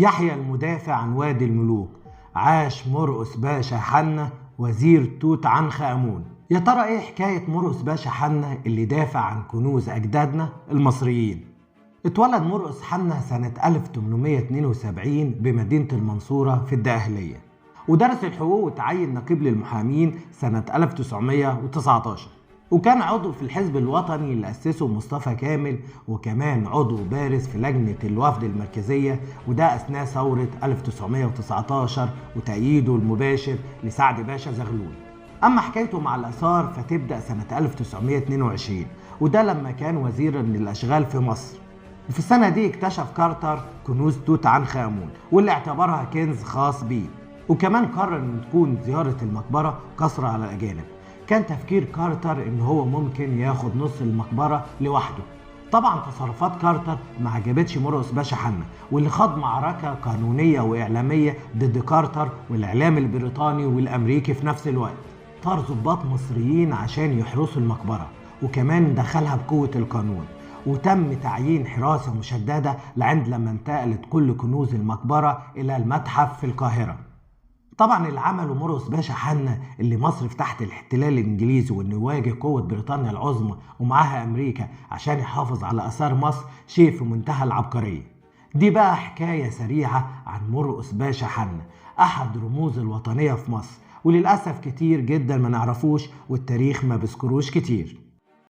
يحيى المدافع عن وادي الملوك. عاش مرقس باشا حنة وزير توت عنخ آمون. يا ترى ايه حكاية مرقس باشا حنة اللي دافع عن كنوز أجدادنا المصريين؟ اتولد مرقس حنة سنة 1872 بمدينة المنصورة في الدقهلية، ودرس الحقوق وتعين نقيب للمحامين سنة 1919، وكان عضو في الحزب الوطني اللي أسسه مصطفى كامل، وكمان عضو بارز في لجنة الوفد المركزية، وده أثناء ثورة 1919 وتأييده المباشر لسعد باشا زغلول. أما حكايته مع الآثار فتبدأ سنة 1922، وده لما كان وزيرا للأشغال في مصر. وفي السنة دي اكتشف كارتر كنوز توت عنخ آمون واللي اعتبرها كنز خاص بيه، وكمان قرر ان تكون زيارة المقبرة قصر على الأجانب. كان تفكير كارتر ان هو ممكن ياخد نص المقبرة لوحده. طبعا تصرفات كارتر ما عجبتش مرقس باشا حنة، واللي خاض معركة قانونية وإعلامية ضد كارتر والإعلام البريطاني والأمريكي في نفس الوقت. طار ضباط مصريين عشان يحرسوا المقبرة، وكمان دخلها بقوة القانون، وتم تعيين حراسة مشددة لعند لما انتقلت كل كنوز المقبرة إلى المتحف في القاهرة. طبعا اللي عمله مرقس باشا حنة اللي مصر في تحت الاحتلال الانجليزي، وانه يواجه قوة بريطانيا العظمى ومعاها امريكا عشان يحافظ على اثار مصر، شيء في منتهى العبقرية. دي بقى حكاية سريعة عن مرقس باشا حنة، احد رموز الوطنية في مصر، وللأسف كتير جدا ما نعرفوش والتاريخ ما بيذكروش كتير.